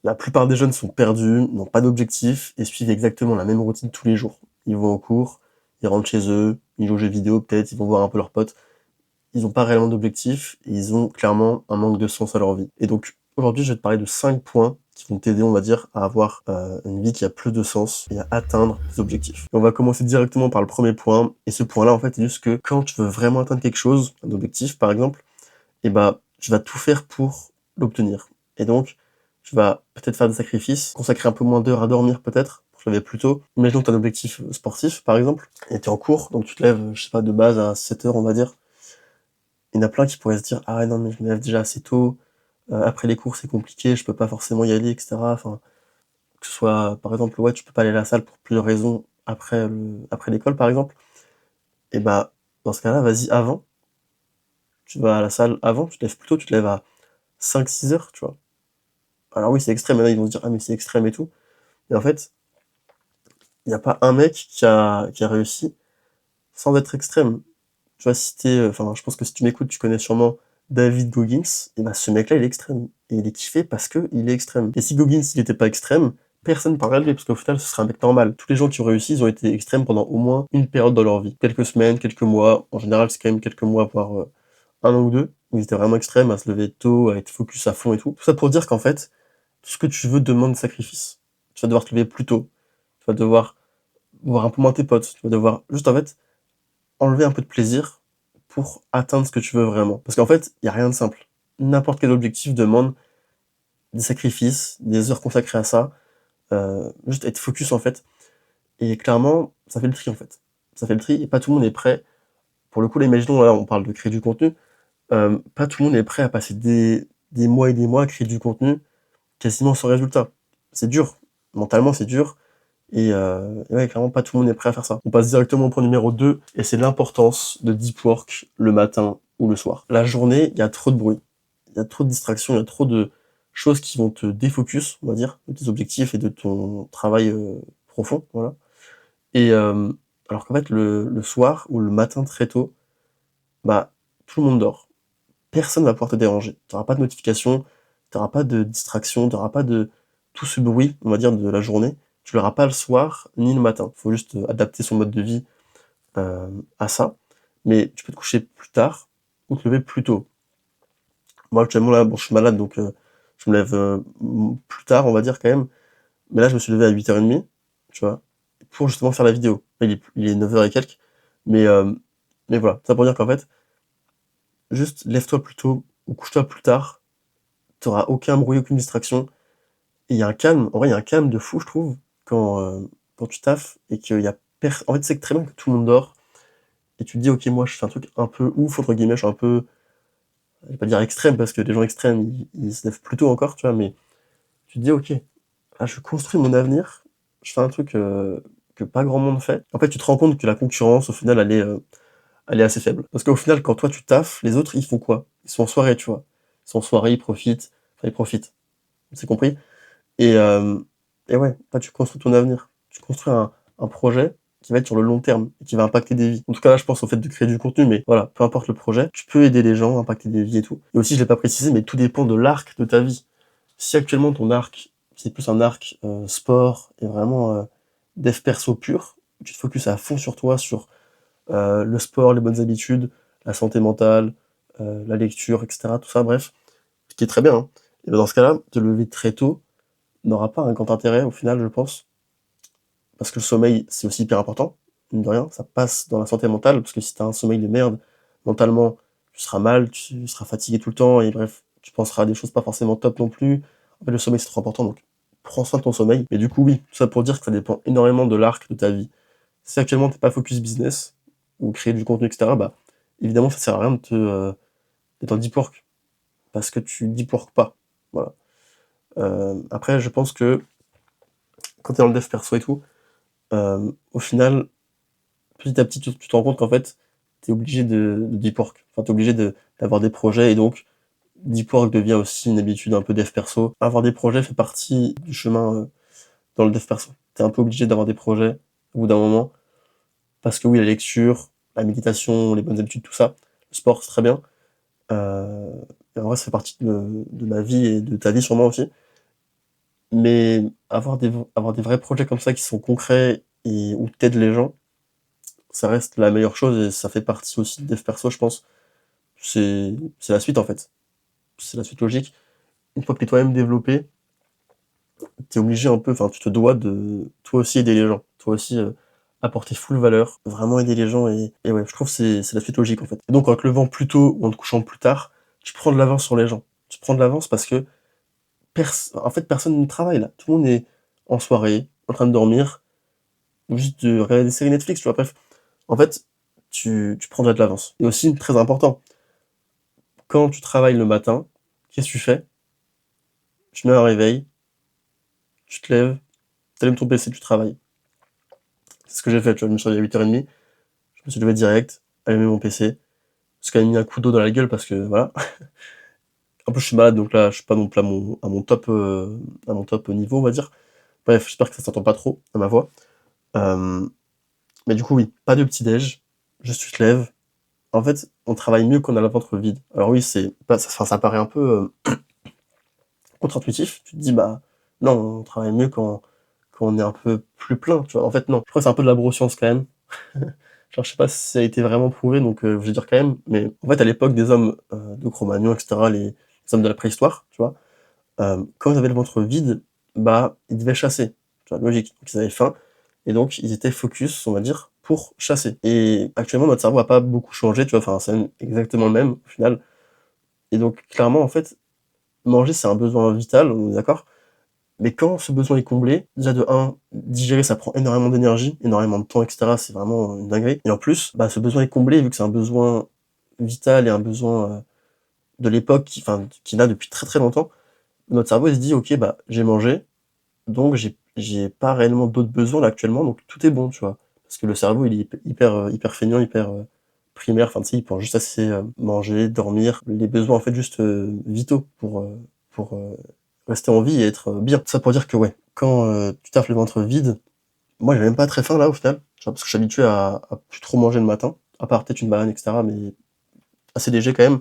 La plupart des jeunes sont perdus, n'ont pas d'objectif et suivent exactement la même routine tous les jours. Ils vont au cours, ils rentrent chez eux, ils jouent aux jeux vidéo peut-être, ils vont voir un peu leurs potes. Ils ont pas réellement d'objectif et ils ont clairement un manque de sens à leur vie. Et donc aujourd'hui, je vais te parler de 5 points qui vont t'aider, on va dire, à avoir une vie qui a plus de sens et à atteindre tes objectifs. Et on va commencer directement par le premier point. Et ce point-là, en fait, c'est juste que quand tu veux vraiment atteindre quelque chose, un objectif par exemple, et bah, tu vas tout faire pour l'obtenir. Et donc, tu vas peut-être faire des sacrifices, consacrer un peu moins d'heures à dormir peut-être, pour te lever plus tôt. Imaginons que tu as un objectif sportif, par exemple, et tu es en cours, donc tu te lèves, je sais pas, de base à 7 heures, on va dire. Il y en a plein qui pourraient se dire: «Ah ouais, non, mais je me lève déjà assez tôt, après les cours, c'est compliqué, je peux pas forcément y aller» et cetera. Enfin, que ce soit, par exemple, ouais, tu peux pas aller à la salle pour plusieurs raisons après l'école, par exemple. Et bah, dans ce cas-là, vas-y avant, tu vas à la salle avant, tu te lèves plus tôt, tu te lèves à 5-6 heures, tu vois? Alors oui, c'est extrême, il y en a, ils vont se dire: «Ah mais c'est extrême et tout», mais en fait, il y a pas un mec qui a réussi sans être extrême. Tu vois, si tu enfin, je pense que si tu m'écoutes, tu connais sûrement David Goggins, et bah, ce mec-là, il est extrême. Et il est kiffé parce que il est extrême. Et si Goggins, il était pas extrême, personne ne parlerait de lui, parce qu'au final, ce serait un mec normal. Tous les gens qui ont réussi, ils ont été extrêmes pendant au moins une période dans leur vie. Quelques semaines, quelques mois. En général, c'est quand même quelques mois, voire 1 an ou 2, où ils étaient vraiment extrêmes, à se lever tôt, à être focus à fond et tout. Tout ça pour dire qu'en fait, tout ce que tu veux demande des sacrifices. Tu vas devoir te lever plus tôt. Tu vas devoir voir un peu moins tes potes. Tu vas devoir juste, en fait, enlever un peu de plaisir pour atteindre ce que tu veux vraiment. Parce qu'en fait, il y a rien de simple. N'importe quel objectif demande des sacrifices, des heures consacrées à ça, juste être focus, en fait. Et clairement, ça fait le tri, en fait. Ça fait le tri et pas tout le monde est prêt. Pour le coup, là, imaginons, là, on parle de créer du contenu, pas tout le monde est prêt à passer des mois et des mois à créer du contenu quasiment sans résultat. C'est dur. Mentalement, c'est dur. Et ouais, clairement, pas tout le monde est prêt à faire ça. On passe directement au point numéro 2, et c'est l'importance de deep work le matin ou le soir. La journée, il y a trop de bruit, il y a trop de distractions, il y a trop de choses qui vont te défocus, on va dire, de tes objectifs et de ton travail profond, voilà. Et alors qu'en fait, le soir ou le matin très tôt, bah, tout le monde dort. Personne va pouvoir te déranger. Tu auras pas de notification, tu auras pas de distraction, tu auras pas de tout ce bruit, on va dire, de la journée. Tu l'auras pas le soir ni le matin. Faut juste adapter son mode de vie à ça. Mais tu peux te coucher plus tard ou te lever plus tôt. Moi, actuellement, là, bon, je suis malade, donc je me lève plus tard, on va dire, quand même. Mais là, je me suis levé à 8h30, tu vois, pour justement faire la vidéo. Il est 9 heures et quelques, mais, euh, mais voilà. Ça pour dire qu'en fait, juste lève-toi plus tôt ou couche-toi plus tard. T'auras aucun bruit, aucune distraction. Et il y a un calme, en vrai, il y a un calme de fou, je trouve, quand tu taffes et qu'il y a en fait, c'est très bien que tout le monde dort et tu te dis: «OK, moi, je fais un truc un peu ouf», entre guillemets, je suis un peu, je vais pas dire extrême parce que les gens extrêmes, ils se lèvent plus tôt encore, tu vois? Mais tu te dis: «OK, là, je construis mon avenir, je fais un truc, que pas grand monde fait». En fait, tu te rends compte que la concurrence, au final, elle est assez faible. Parce qu'au final, quand toi, tu taffes, les autres, ils font quoi? Ils sont en soirée, tu vois? Ils sont en soirée, ils profitent, c'est compris? Et, ouais, là, tu construis ton avenir. Tu construis un projet qui va être sur le long terme et qui va impacter des vies. En tout cas, là, je pense au fait de créer du contenu, mais voilà, peu importe le projet, tu peux aider les gens, impacter des vies et tout. Et aussi, je l'ai pas précisé, mais tout dépend de l'arc de ta vie. Si actuellement ton arc, c'est plus un arc sport et vraiment dev perso pur, tu te focuses à fond sur toi, sur le sport, les bonnes habitudes, la santé mentale, la lecture, etc. Tout ça, bref, ce qui est très bien, hein. Et ben dans ce cas-là, te lever très tôt n'aura pas un grand intérêt au final, je pense, parce que le sommeil, c'est aussi hyper important, mine de rien, ça passe dans la santé mentale, parce que si t'as un sommeil de merde, mentalement, tu seras mal, tu seras fatigué tout le temps, et bref, tu penseras à des choses pas forcément top non plus. En fait, le sommeil, c'est trop important, donc prends soin de ton sommeil. Mais du coup, oui, tout ça pour dire que ça dépend énormément de l'arc de ta vie. Si actuellement t'es pas focus business, ou créer du contenu, etc., bah, évidemment, ça sert à rien d'être en deep work, parce que tu deep work pas. Voilà. Après, je pense que quand t'es dans le dev perso et tout, au final, petit à petit, tu te rends compte qu'en fait, t'es obligé de deep work. Enfin, t'es obligé d'avoir des projets, et donc deep work devient aussi une habitude un peu dev perso. Avoir des projets fait partie du chemin dans le dev perso. T'es un peu obligé d'avoir des projets au bout d'un moment, parce que oui, la lecture, la méditation, les bonnes habitudes, tout ça, le sport, c'est très bien. Et en vrai, ça fait partie de ma vie et de ta vie sûrement aussi. Mais avoir des vrais projets comme ça qui sont concrets et où tu aides les gens, ça reste la meilleure chose et ça fait partie aussi de dev perso, je pense. C'est la suite, en fait. C'est la suite logique. Une fois que tu es toi-même développé, tu es obligé un peu, enfin, tu te dois de toi aussi aider les gens. Toi aussi, apporter full valeur, vraiment aider les gens et ouais, je trouve que c'est la suite logique, en fait. Et donc en te levant plus tôt ou en te couchant plus tard, tu prends de l'avance sur les gens. Tu prends de l'avance parce que en fait, personne ne travaille là. Tout le monde est en soirée, en train de dormir, ou juste de regarder des séries Netflix, tu vois. Bref, en fait, tu prends déjà de l'avance. Et aussi, très important, quand tu travailles le matin, qu'est-ce que tu fais? Tu mets un réveil, tu te lèves, tu allumes ton PC, tu travailles. C'est ce que j'ai fait, tu vois. Je me suis réveillé à 8h30, je me suis levé direct, allumé mon PC. J'ai quand même mis un coup d'eau dans la gueule parce que voilà. En plus, je suis malade, donc là, je suis pas non plus à mon top niveau, on va dire. Bref, j'espère que ça s'entend pas trop à ma voix. Euh, mais du coup, oui, pas de petit-déj, juste tu te lèves. En fait, on travaille mieux quand on a le ventre vide. Alors oui, c'est pas, ça, enfin, ça paraît un peu contre-intuitif. Tu te dis, bah non, on travaille mieux quand on est un peu plus plein, tu vois. En fait, non. Je crois que c'est un peu de la neuroscience quand même. Genre, je sais pas si ça a été vraiment prouvé, donc je vais dire quand même. Mais en fait, à l'époque des hommes de Cro-Magnon, etc., les hommes de la préhistoire, tu vois, quand ils avaient le ventre vide, bah, ils devaient chasser. Tu vois, logique. Donc ils avaient faim. Et donc, ils étaient focus, on va dire, pour chasser. Et actuellement, notre cerveau a pas beaucoup changé, tu vois, enfin, c'est même exactement le même, au final. Et donc, clairement, en fait, manger, c'est un besoin vital, on est d'accord. Mais quand ce besoin est comblé, déjà de un, digérer, ça prend énormément d'énergie, énormément de temps, etc. C'est vraiment une dinguerie. Et en plus, bah, ce besoin est comblé, vu que c'est un besoin vital et un besoin de l'époque, qu'il a depuis très très longtemps. Notre cerveau, il se dit, ok, bah, j'ai mangé, donc j'ai pas réellement d'autres besoins là actuellement, donc tout est bon, tu vois. Parce que le cerveau, il est hyper feignant, hyper primaire, enfin, tu sais, il pense juste assez manger, dormir, les besoins en fait juste vitaux pour rester en vie et être bien. Ça pour dire que ouais, quand tu taffes le ventre vide, moi j'ai même pas très faim là au final, tu vois, parce que je suis habitué à plus trop manger le matin, à part peut-être une banane, etc., mais assez léger quand même.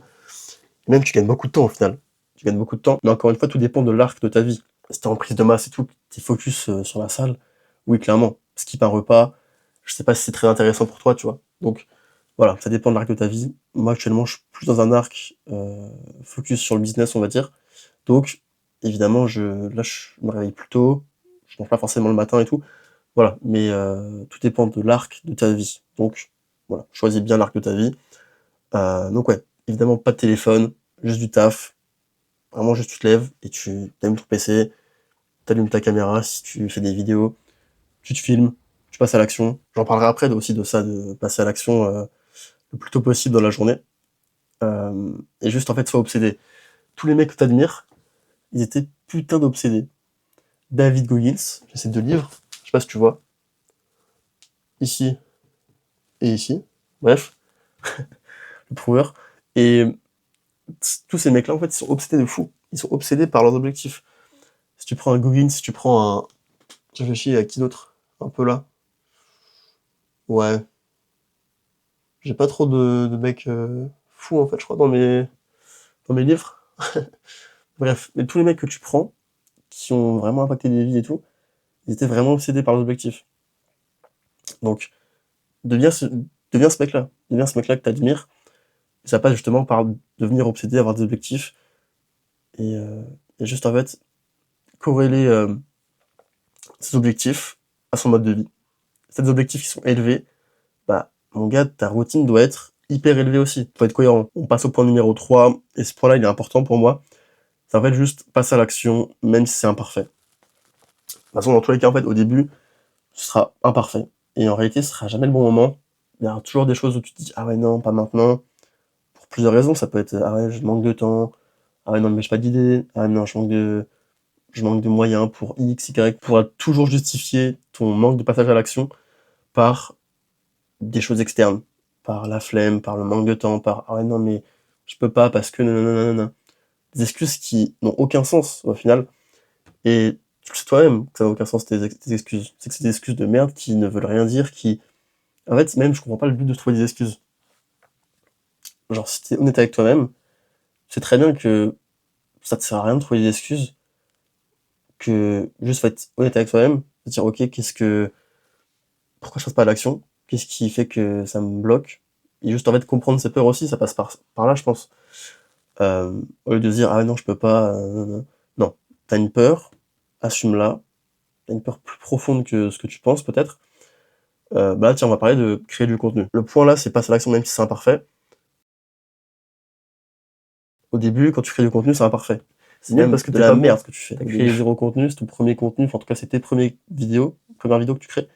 Et même tu gagnes beaucoup de temps au final. Tu gagnes beaucoup de temps, mais encore une fois, tout dépend de l'arc de ta vie. Si t'es en prise de masse et tout, t'es focus sur la salle, oui, clairement. Skip un repas, je sais pas si c'est très intéressant pour toi, tu vois. Donc, voilà, ça dépend de l'arc de ta vie. Moi, actuellement, je suis plus dans un arc focus sur le business, on va dire. Donc, évidemment, là, je me réveille plus tôt, je mange pas forcément le matin et tout. Voilà, mais tout dépend de l'arc de ta vie. Donc, voilà, choisis bien l'arc de ta vie. Donc ouais, évidemment, pas de téléphone, juste du taf. Vraiment, juste tu te lèves et tu allumes ton PC, t'allumes ta caméra si tu fais des vidéos, tu te filmes, tu passes à l'action. J'en parlerai après aussi de ça, de passer à l'action le plus tôt possible dans la journée. Et juste, en fait, sois obsédé. Tous les mecs que t'admires, ils étaient putain d'obsédés. David Goggins, j'ai ces deux livres, je sais pas si tu vois, ici et ici. Bref, le prouveur. Et tous ces mecs-là, en fait, ils sont obsédés de fou. Ils sont obsédés par leurs objectifs. Si tu prends un Goggins, si tu prends un... Je réfléchis à qui d'autre? Un peu là. Ouais. J'ai pas trop de mecs fous, en fait, je crois, dans mes livres. Bref, mais tous les mecs que tu prends, qui ont vraiment impacté des vies et tout, ils étaient vraiment obsédés par leurs objectifs. Donc, deviens ce, deviens ce mec-là. Deviens ce mec-là que t'admires. Et ça passe justement par devenir obsédé, avoir des objectifs. Et, euh, et juste, en fait, corréler ses objectifs à son mode de vie. Si t'as des objectifs qui sont élevés, bah, mon gars, ta routine doit être hyper élevée aussi. Faut être cohérent. On passe au point numéro 3, et ce point-là, il est important pour moi. Ça va être juste passer à l'action, même si c'est imparfait. De toute façon, dans tous les cas, en fait, au début, ce sera imparfait. Et en réalité, ce sera jamais le bon moment. Il y aura toujours des choses où tu te dis, ah ouais, non, pas maintenant. Pour plusieurs raisons, ça peut être, ah ouais, je manque de temps. Ah ouais, non, mais j'ai pas d'idée. Ah non, je manque de moyens pour X, Y. Tu pourras toujours justifier ton manque de passage à l'action par des choses externes. Par la flemme, par le manque de temps, par, ah ouais, non, mais je peux pas parce que, non. Des excuses qui n'ont aucun sens, au final. Et tu le sais toi-même que ça n'a aucun sens, tes excuses. C'est que c'est des excuses de merde qui ne veulent rien dire, qui... En fait, même, je comprends pas le but de trouver des excuses. Genre, si t'es honnête avec toi-même, tu sais très bien que ça te sert à rien de trouver des excuses, que juste faut être honnête avec soi-même, se dire ok, pourquoi je passe pas à l'action? Qu'est-ce qui fait que ça me bloque? Et juste en fait comprendre ses peurs aussi, ça passe par là, je pense. Au lieu de se dire ah non, je peux pas, non, t'as une peur, assume-la. T'as une peur plus profonde que ce que tu penses peut-être. Bah là, tiens, on va parler de créer du contenu. Le point là, c'est passer à l'action même si c'est imparfait. Au début, quand tu crées du contenu, c'est imparfait. C'est nul parce que de la merde ce que tu fais. T'as créé 0 contenu, c'est ton premier contenu, enfin, en tout cas c'est tes premières vidéos que tu crées.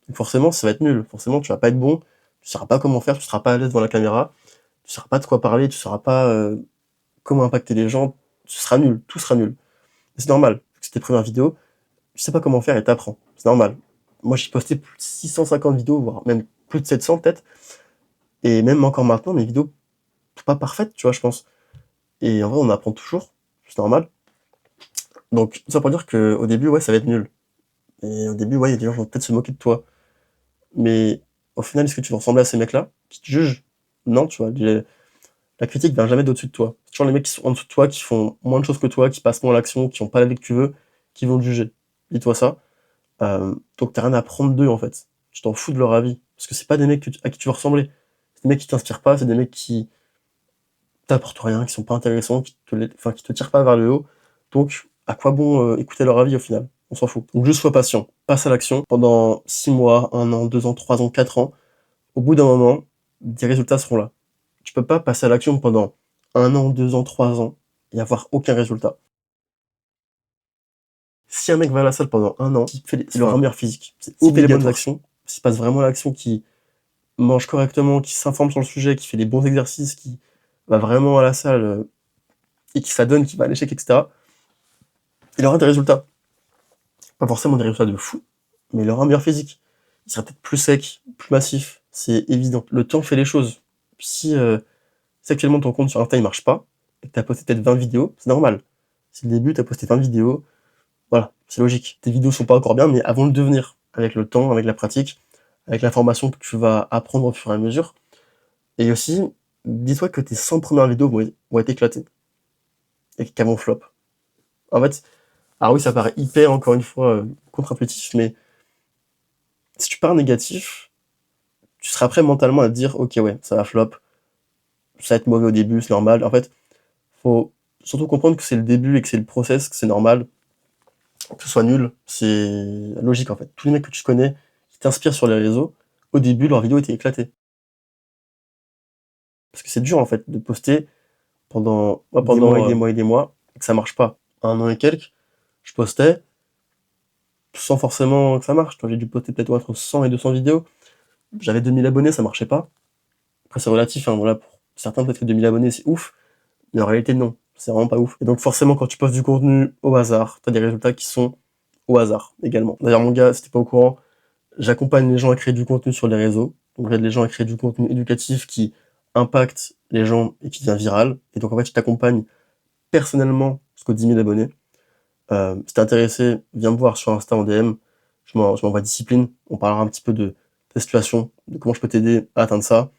Donc forcément, ça va être nul. Forcément, tu vas pas être bon, tu sauras pas comment faire, tu seras pas à l'aise devant la caméra, tu sauras pas de quoi parler, tu sauras pas comment impacter les gens, tu seras nul, tout sera nul. C'est normal, c'est tes premières vidéos, tu sais pas comment faire et t'apprends. C'est normal. Moi, j'ai posté plus de 650 vidéos, voire même plus de 700 peut-être. Et même encore maintenant, mes vidéos sont pas parfaites, tu vois, je pense. Et en vrai, on apprend toujours, c'est normal. Donc, ça pour dire qu'au début, ouais, ça va être nul. Et au début, ouais, il y a des gens qui vont peut-être se moquer de toi. Mais au final, est-ce que tu vas ressembler à ces mecs-là qui te jugent? Non, tu vois. La critique vient jamais d'au-dessus de toi. C'est toujours les mecs qui sont en dessous de toi, qui font moins de choses que toi, qui passent moins à l'action, qui ont pas la vie que tu veux, qui vont te juger. Dis-toi ça. Donc t'as rien à apprendre d'eux, en fait. Tu t'en fous de leur avis. Parce que c'est pas des mecs à qui tu veux ressembler. C'est des mecs qui t'inspirent pas, c'est des mecs qui t'apportent rien, qui sont pas intéressants, qui te tirent pas vers le haut. Donc, à quoi bon écouter leur avis au final? On s'en fout. Donc juste sois patient. Passe à l'action. Pendant 6 mois, 1 an, 2 ans, 3 ans, 4 ans, au bout d'un moment, des résultats seront là. Tu peux pas passer à l'action pendant 1 an, 2 ans, 3 ans et avoir aucun résultat. Si un mec va à la salle pendant 1 an, il aura un meilleur physique. S'il fait les bonnes actions, s'il passe vraiment à l'action, qui mange correctement, qui s'informe sur le sujet, qui fait les bons exercices, qui va vraiment à la salle et qui s'adonne, qui va à l'échec, etc., il aura des résultats. Pas forcément des résultats de fou, mais il aura un meilleur physique. Il sera peut-être plus sec, plus massif, c'est évident. Le temps fait les choses. Si actuellement ton compte sur Insta il marche pas, et que t'as posté peut-être 20 vidéos, c'est normal. C'est le début, t'as posté 20 vidéos, voilà, c'est logique. Tes vidéos sont pas encore bien, mais elles vont le devenir. Avec le temps, avec la pratique, avec l'information que tu vas apprendre au fur et à mesure. Et aussi, dis-toi que tes 100 premières vidéos vont être éclatées. Et qu'elles vont flop. En fait, alors oui, ça paraît hyper, encore une fois, contre-intuitif, mais si tu pars négatif, tu seras prêt mentalement à te dire, ok, ouais, ça va flop, ça va être mauvais au début, c'est normal. En fait, faut surtout comprendre que c'est le début et que c'est le process, que c'est normal, que ce soit nul, c'est logique en fait. Tous les mecs que tu connais, qui t'inspirent sur les réseaux, au début, leurs vidéos étaient éclatées. Parce que c'est dur en fait de poster pendant des mois et des mois, et que ça marche pas. 1 an et quelques, je postais, sans forcément que ça marche. J'ai dû poster peut-être entre 100 et 200 vidéos. J'avais 2000 abonnés, ça marchait pas. Après, c'est relatif, hein, voilà, pour certains, peut-être que 2000 abonnés, c'est ouf, mais en réalité, non, c'est vraiment pas ouf. Et donc, forcément, quand tu postes du contenu au hasard, t'as des résultats qui sont au hasard également. D'ailleurs, mon gars, si t'es pas au courant, j'accompagne les gens à créer du contenu sur les réseaux. Donc, j'aide les gens à créer du contenu éducatif qui impacte les gens et qui devient viral. Et donc, en fait, je t'accompagne personnellement jusqu'aux 10 000 abonnés. Si t'es intéressé, viens me voir sur Insta en DM. Je m'envoie discipline. On parlera un petit peu de ta situation, de comment je peux t'aider à atteindre ça.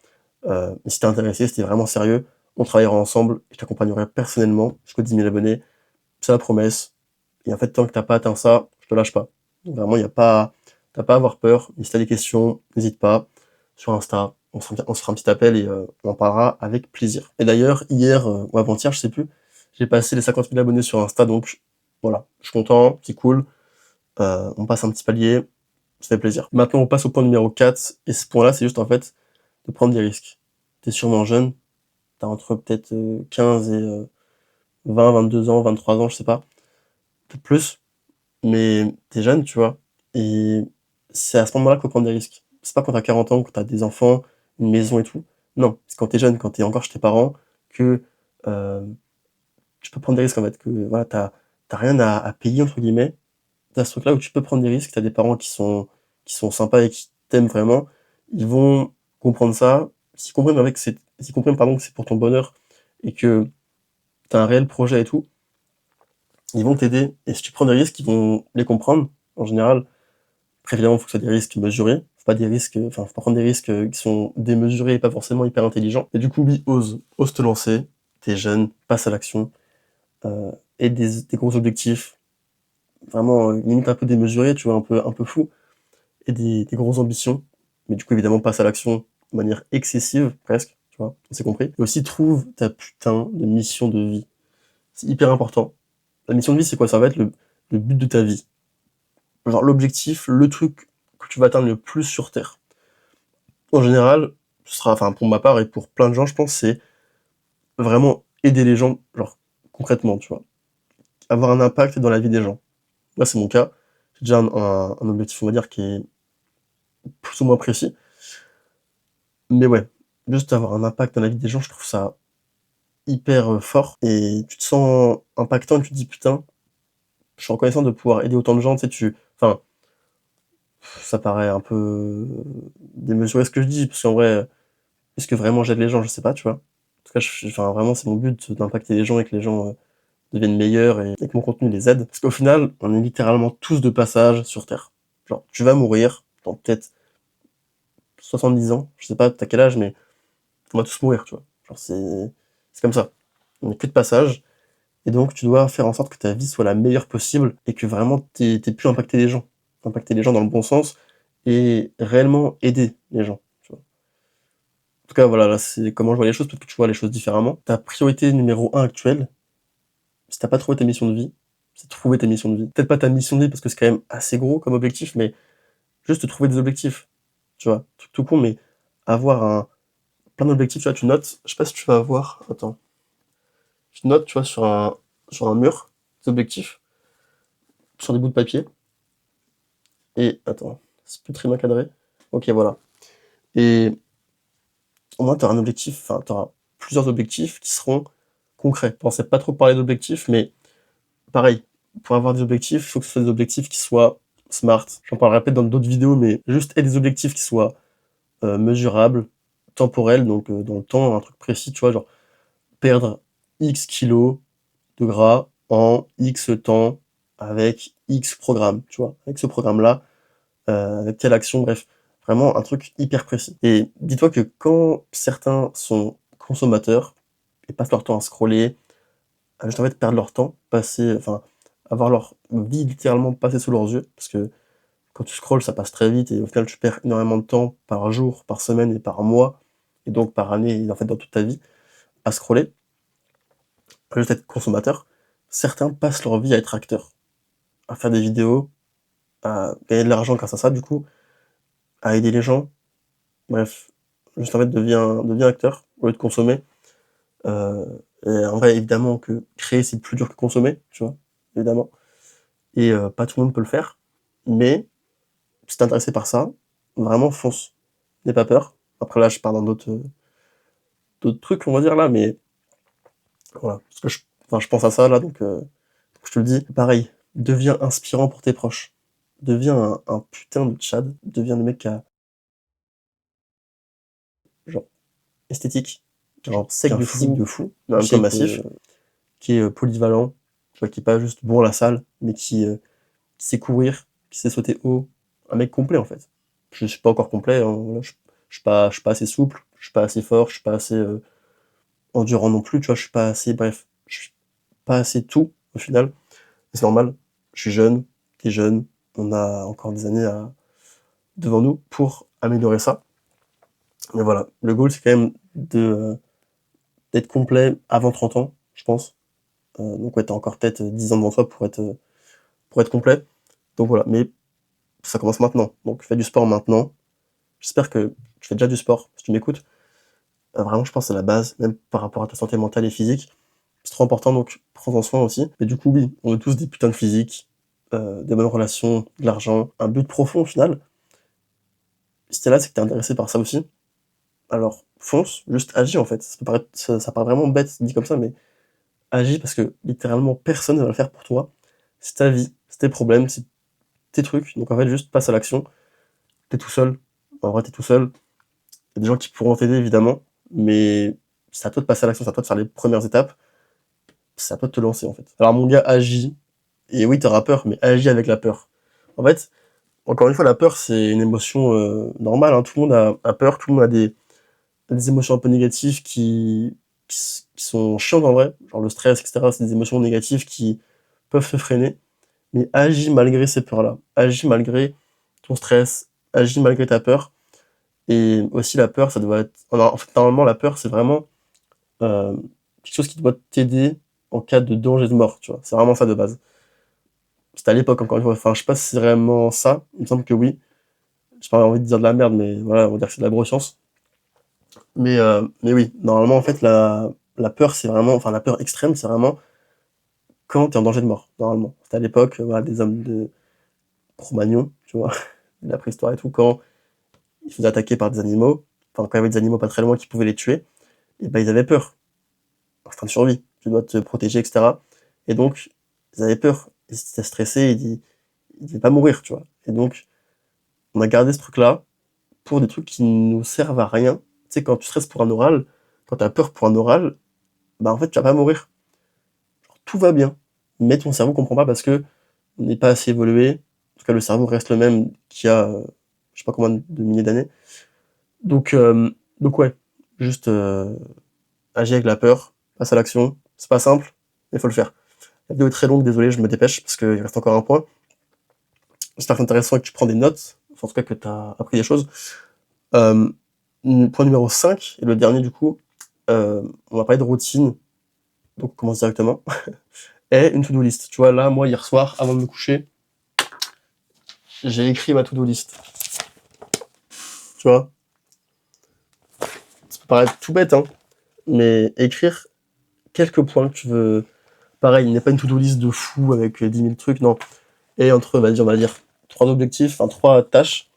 Mais si t'es intéressé, si t'es vraiment sérieux, on travaillera ensemble et je t'accompagnerai personnellement jusqu'aux 10 000 abonnés. C'est la promesse. Et en fait, tant que t'as pas atteint ça, je te lâche pas. Donc vraiment, t'as pas à avoir peur. Mais si t'as des questions, n'hésite pas. Sur Insta, on se fera un petit appel et on en parlera avec plaisir. Et d'ailleurs, hier ou avant-hier, je sais plus, j'ai passé les 50 000 abonnés sur Insta, donc voilà, je suis content, c'est cool. On passe un petit palier, ça fait plaisir. Maintenant, on passe au point numéro 4, et ce point-là, c'est juste en fait de prendre des risques. T'es sûrement jeune, t'as entre peut-être 15 et 20, 22 ans, 23 ans, je sais pas, peut-être plus, mais t'es jeune, tu vois, et c'est à ce moment-là qu'il faut prendre des risques. C'est pas quand t'as 40 ans, que t'as des enfants, une maison et tout. Non, c'est quand t'es jeune, quand t'es encore chez tes parents, que euh, tu peux prendre des risques en fait, que voilà, t'as rien à payer entre guillemets. T'as ce truc-là où tu peux prendre des risques, t'as des parents qui sont sympas et qui t'aiment vraiment, ils vont comprendre ça. S'ils comprennent pardon, que c'est pour ton bonheur et que t'as un réel projet et tout, ils vont t'aider. Et si tu prends des risques, ils vont les comprendre, en général. Après, évidemment, il faut que ce soit des risques mesurés. Faut pas prendre des risques qui sont démesurés et pas forcément hyper intelligents. Et du coup, oui, ose te lancer. T'es jeune, passe à l'action, et des gros objectifs. vraiment, limite un peu démesuré, tu vois? Un peu fou et des grosses ambitions, mais du coup, évidemment, passe à l'action de manière excessive, presque, tu vois? On s'est compris. Et aussi, trouve ta putain de mission de vie. C'est hyper important. La mission de vie, c'est quoi? Ça va être le but de ta vie. Genre l'objectif, le truc que tu vas atteindre le plus sur terre. En général, ce sera enfin, pour ma part et pour plein de gens, je pense, c'est vraiment aider les gens, genre, concrètement, tu vois? Avoir un impact dans la vie des gens. Moi, c'est mon cas. J'ai déjà un objectif, on va dire, qui est plus ou moins précis. Mais ouais, juste avoir un impact dans la vie des gens, je trouve ça hyper, fort et tu te sens impactant et tu te dis: «Putain, je suis reconnaissant de pouvoir aider autant de gens», tu sais, enfin, ça paraît un peu démesuré ce que je dis, parce qu'en vrai, est-ce que vraiment j'aide les gens? Je sais pas, tu vois? En tout cas, enfin, vraiment, c'est mon but d'impacter les gens et que les gens, deviennent meilleurs et que mon contenu les aide. Parce qu'au final, on est littéralement tous de passage sur terre. Genre, tu vas mourir dans peut-être 70 ans, je sais pas tu quel âge, mais on va tous mourir, tu vois? Genre c'est comme ça. On est que de passage et donc tu dois faire en sorte que ta vie soit la meilleure possible et que vraiment tu pu impacter les gens. Impacter les gens dans le bon sens et réellement aider les gens, tu vois? En tout cas, voilà, là, c'est comment je vois les choses, peut-être que tu vois les choses différemment. Ta priorité numéro 1 actuelle, si tu pas trouvé ta mission de vie, c'est de trouver ta mission de vie. Peut-être pas ta mission de vie parce que c'est quand même assez gros comme objectif, mais juste trouver des objectifs, tu vois? Truc tout con, mais avoir plein d'objectifs, tu vois? Tu notes, je sais pas si tu vas voir, attends, tu notes, tu vois, sur un mur, des objectifs, sur des bouts de papier et attends, c'est plus très bien cadré. OK, voilà et au moins tu auras un objectif, enfin, tu auras plusieurs objectifs qui seront concrets. Bon, c'est pas trop parler d'objectifs, mais pareil, pour avoir des objectifs, il faut que ce soit des objectifs qui soient smart. J'en parlerai peut-être dans d'autres vidéos, mais juste et des objectifs qui soient, mesurables, temporels, donc dans le temps, un truc précis, tu vois? Genre perdre X kilos de gras en X temps avec X programme, tu vois? Avec ce programme-là, avec telle action, bref, vraiment un truc hyper précis. Et dis-toi que quand certains sont consommateurs et passent leur temps à scroller, à juste en fait perdre leur temps, passer enfin, avoir leur vie littéralement passer sous leurs yeux, parce que quand tu scrolles, ça passe très vite et au final tu perds énormément de temps par jour, par semaine et par mois, et donc par année et en fait dans toute ta vie, à scroller, à juste être consommateur. Certains passent leur vie à être acteurs, à faire des vidéos, à gagner de l'argent grâce à ça du coup, à aider les gens, bref, juste en fait deviens acteur au lieu de consommer. Et en vrai évidemment que créer c'est plus dur que consommer, tu vois? Évidemment et pas tout le monde peut le faire, mais si tu es intéressé par ça, vraiment fonce. N'aie pas peur. Après là je pars dans d'autres trucs on va dire là, mais voilà, parce que je pense à ça là donc je te le dis. Pareil, deviens inspirant pour tes proches. Deviens un putain de Tchad, deviens le mec qui a genre esthétique, genre sec de fou, mais en même temps massif, qui est, polyvalent, tu vois? Qui est pas juste bon à la salle, mais qui sait courir, qui sait sauter haut. Un mec complet en fait. Je suis pas encore complet, hein, voilà, je suis pas assez souple, je suis pas assez fort, je suis pas assez, endurant non plus, tu vois? Je suis pas assez bref, je suis pas assez tout au final. C'est normal, je suis jeune, tu es jeune, on a encore des années devant nous pour améliorer ça. Mais voilà, le goal c'est quand même d'être complet avant 30 ans, je pense. Donc ouais, tu encore peut-être 10 ans devant toi pour être complet. Donc voilà, mais ça commence maintenant. Donc fais du sport maintenant. J'espère que tu fais déjà du sport, si tu m'écoutes. Vraiment, je pense que c'est la base, même par rapport à ta santé mentale et physique. C'est trop important, donc prends-en soin aussi. Mais du coup, oui, on veut tous des putains de physique, des bonnes relations, de l'argent, un but profond au final. Si t'es là, c'est que t'es intéressé par ça aussi. Alors fonce, juste agis en fait. Ça paraît vraiment bête dit comme ça, mais agis parce que littéralement personne ne va le faire pour toi. C'est ta vie, c'est tes problèmes, c'est tes trucs. Donc en fait, juste passe à l'action. T'es tout seul. En vrai, t'es tout seul. Il y a des gens qui pourront t'aider évidemment, mais c'est à toi de passer à l'action, c'est à toi de faire les premières étapes. C'est à toi de te lancer en fait. Alors mon gars, agis. Et oui, t'auras peur, mais agis avec la peur. En fait, encore une fois, la peur, c'est une émotion normale, hein. Tout le monde a peur, tout le monde a des émotions un peu négatives qui sont chiantes en vrai, genre le stress, etc. C'est des émotions négatives qui peuvent te freiner. mais agis malgré ces peurs-là. Agis malgré ton stress, agis malgré ta peur. Et aussi la peur, ça doit être... En fait, normalement, la peur, c'est vraiment euh, quelque chose qui doit t'aider en cas de danger de mort, tu vois. C'est vraiment ça de base. C'était à l'époque, encore une fois. Enfin, je sais pas si c'est vraiment ça. Il me semble que oui. J'ai pas envie de dire de la merde, mais voilà, on va dire que c'est de la neuroscience. Mais oui, normalement, en fait, la peur, c'est vraiment... Enfin, la peur extrême, c'est vraiment quand t'es en danger de mort, normalement. C'était à l'époque, voilà, des hommes de Cro-Magnon, tu vois, de la préhistoire et tout, quand ils se faisaient attaquer par des animaux, enfin, quand il y avait des animaux pas très loin qui pouvaient les tuer, et ben, ils avaient peur. Instinct de survie, tu dois te protéger, etc. Et donc, ils avaient peur. Ils étaient stressés, ils devaient pas mourir, tu vois. Et donc, on a gardé ce truc-là pour des trucs qui nous servent à rien. Tu sais, quand tu stresses pour un oral, quand tu as peur pour un oral, bah en fait, tu vas pas mourir. Genre, tout va bien. Mais ton cerveau comprend pas parce que on n'est pas assez évolué. En tout cas, le cerveau reste le même qu'il y a, je sais pas combien de milliers d'années. Donc, euh, donc ouais, juste agir avec la peur, passe à l'action. C'est pas simple, mais il faut le faire. La vidéo est très longue, désolé, je me dépêche parce qu'il reste encore un point. J'espère que c'est intéressant et que tu prends des notes, enfin, en tout cas que tu as appris des choses. Euh, Point numéro 5, et le dernier du coup, on va parler de routine, donc on commence directement, et une to-do list. Tu vois, là, moi, hier soir, avant de me coucher, j'ai écrit ma to-do list. Tu vois, ça peut paraître tout bête, hein, mais écrire quelques points que tu veux. Pareil, il n'est pas une to-do list de fou avec 10 000 trucs, non. Et entre, on va dire 3 objectifs, enfin 3 tâches,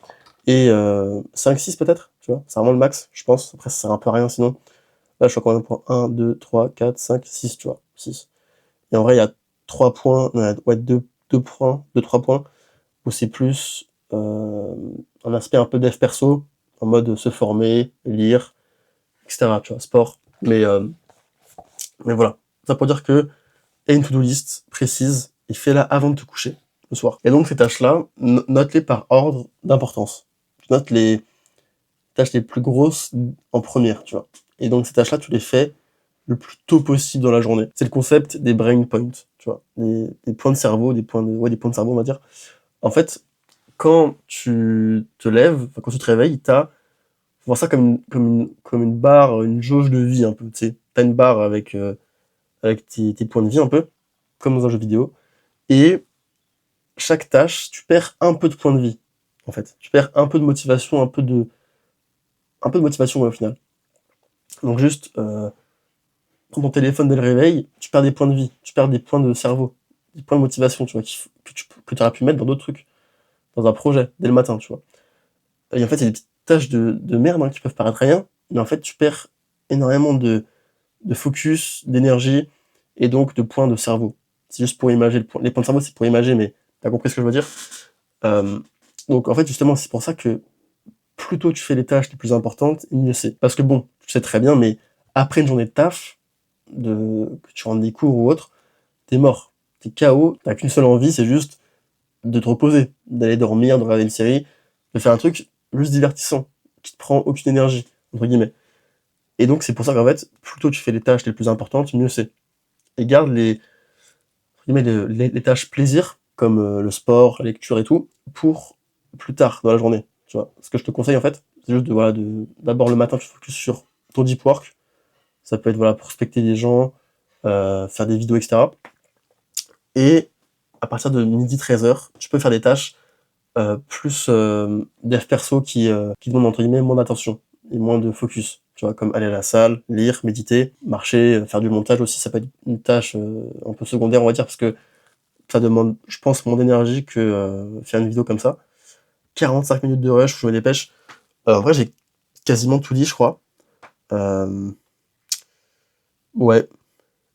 et 5-6 peut-être, tu vois. C'est vraiment le max, je pense. Après, ça sert un peu à rien sinon. Là, je suis à combien de points? 1, 2, 3, 4, 5, 6, tu vois. 6. Et en vrai, il y a 3 points, ouais, 2 points, 2-3 points, où c'est plus un aspect un peu dev perso, en mode se former, lire, etc., tu vois, sport. Mais voilà. Ça pour dire que et une to-do list précise et fais-la avant de te coucher le soir. Et donc ces tâches-là, note-les par ordre d'importance. Tu notes les tâches les plus grosses en première, tu vois. Et donc ces tâches-là, tu les fais le plus tôt possible dans la journée. C'est le concept des brain points, tu vois, des points de cerveau, des points de cerveau, on va dire. En fait, quand tu te lèves, enfin, quand tu te réveilles, faut voir ça comme une barre, une jauge de vie un peu, tu sais. T'as une barre avec tes points de vie un peu, comme dans un jeu vidéo. Et chaque tâche, tu perds un peu de points de vie, en fait. Tu perds un peu de motivation, un peu de motivation, ouais, au final. Donc juste, prends ton téléphone dès le réveil, tu perds des points de vie, tu perds des points de cerveau, des points de motivation, tu vois, que tu aurais pu mettre dans d'autres trucs, dans un projet, dès le matin, tu vois. Et en fait, c'est des petites tâches de merde, hein, qui peuvent paraître rien, mais en fait, tu perds énormément de focus, d'énergie, et donc de points de cerveau. C'est juste pour imager, les points de cerveau, c'est pour imager, mais t'as compris ce que je veux dire? Euh, donc en fait, justement, c'est pour ça que plus tôt tu fais les tâches les plus importantes, mieux c'est. Parce que bon, tu sais très bien, mais après une journée de taf, que tu rentres des cours ou autre, t'es mort. T'es KO, t'as qu'une seule envie, c'est juste de te reposer, d'aller dormir, de regarder une série, de faire un truc juste divertissant, qui te prend aucune énergie, entre guillemets. Et donc c'est pour ça qu'en fait, plus tôt tu fais les tâches les plus importantes, mieux c'est. Et garde entre guillemets, les tâches plaisir, comme le sport, la lecture et tout, pour plus tard dans la journée. Tu vois. Ce que je te conseille en fait, c'est juste voilà, d'abord le matin, tu te focuses sur ton deep work. Ça peut être voilà, prospecter des gens, faire des vidéos, etc. Et à partir de midi 13h, tu peux faire des tâches plus dev perso qui demandent entre guillemets moins d'attention et moins de focus. Tu vois, comme aller à la salle, lire, méditer, marcher, faire du montage aussi, ça peut être une tâche un peu secondaire, on va dire, parce que ça demande, je pense, moins d'énergie que faire une vidéo comme ça. 45 minutes de rush, je me dépêche. En vrai, j'ai quasiment tout dit, je crois. Euh, ouais.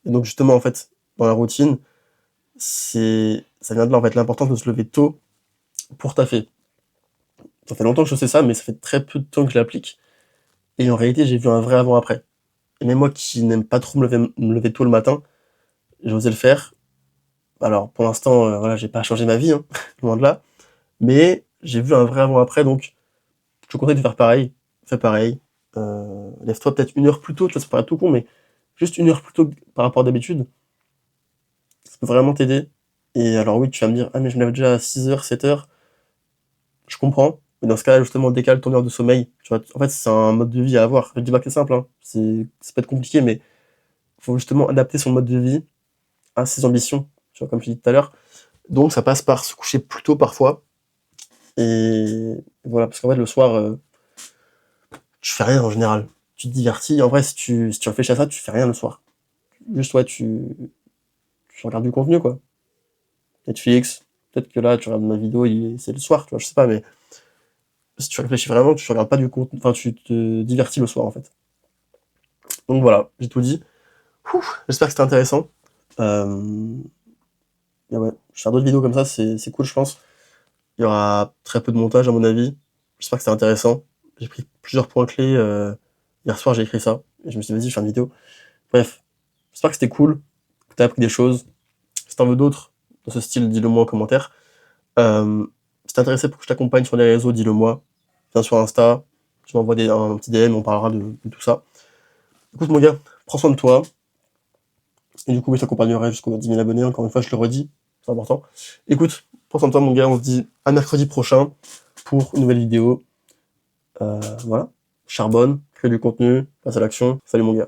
Et donc, justement, en fait, dans la routine, ça vient de là, en fait, l'importance de se lever tôt pour taffer. Ça fait longtemps que je sais ça, mais ça fait très peu de temps que je l'applique. Et en réalité, j'ai vu un vrai avant-après. Et même moi qui n'aime pas trop me lever tôt le matin, j'ai osé le faire. Alors, pour l'instant, voilà, j'ai pas changé ma vie, hein, loin de là. Mais j'ai vu un vrai avant-après, donc je te conseille de faire pareil. Fais pareil. Lève-toi peut-être une heure plus tôt, tu vois, ça paraît tout con, mais juste une heure plus tôt par rapport à d'habitude, ça peut vraiment t'aider. Et alors oui, tu vas me dire: «Ah mais je me lève déjà à 6 h, 7 h». Je comprends, mais dans ce cas-là, justement, décale ton heure de sommeil, tu vois? En fait, c'est un mode de vie à avoir. Je dis pas que c'est simple, hein, ça peut être compliqué, mais faut justement adapter son mode de vie à ses ambitions, tu vois? Comme je t'ai dit tout à l'heure. Donc ça passe par se coucher plus tôt parfois et voilà, parce qu'en fait, le soir, tu fais rien en général. Tu te divertis. En vrai, si tu réfléchis à ça, tu fais rien le soir. Juste, ouais, tu regardes du contenu, quoi. Netflix, peut-être que là, tu regardes ma vidéo, c'est le soir, tu vois? Je sais pas, mais si tu réfléchis vraiment, tu regardes pas du contenu, enfin, tu te divertis le soir, en fait. Donc voilà, j'ai tout dit. J'espère que c'était intéressant. Et ouais, je vais faire d'autres vidéos comme ça, c'est cool, je pense. Il y aura très peu de montage, à mon avis. J'espère que c'était intéressant. J'ai pris plusieurs points clés. Hier soir, j'ai écrit ça. Et je me suis dit, vas-y, je fais une vidéo. Bref, j'espère que c'était cool, que t'as appris des choses. Si t'en veux d'autres dans ce style, dis-le moi en commentaire. Si t'es intéressé pour que je t'accompagne sur les réseaux, dis-le moi. Viens sur Insta, tu m'envoies un petit DM, on parlera de tout ça. Écoute, mon gars, prends soin de toi. Et du coup, je t'accompagnerai jusqu'aux 10 000 abonnés. Encore une fois, je le redis, c'est important. Écoute, prends soin de toi, mon gars. On se dit à mercredi prochain pour une nouvelle vidéo. Voilà. Charbonne, crée du contenu, passe à l'action. Salut, mon gars.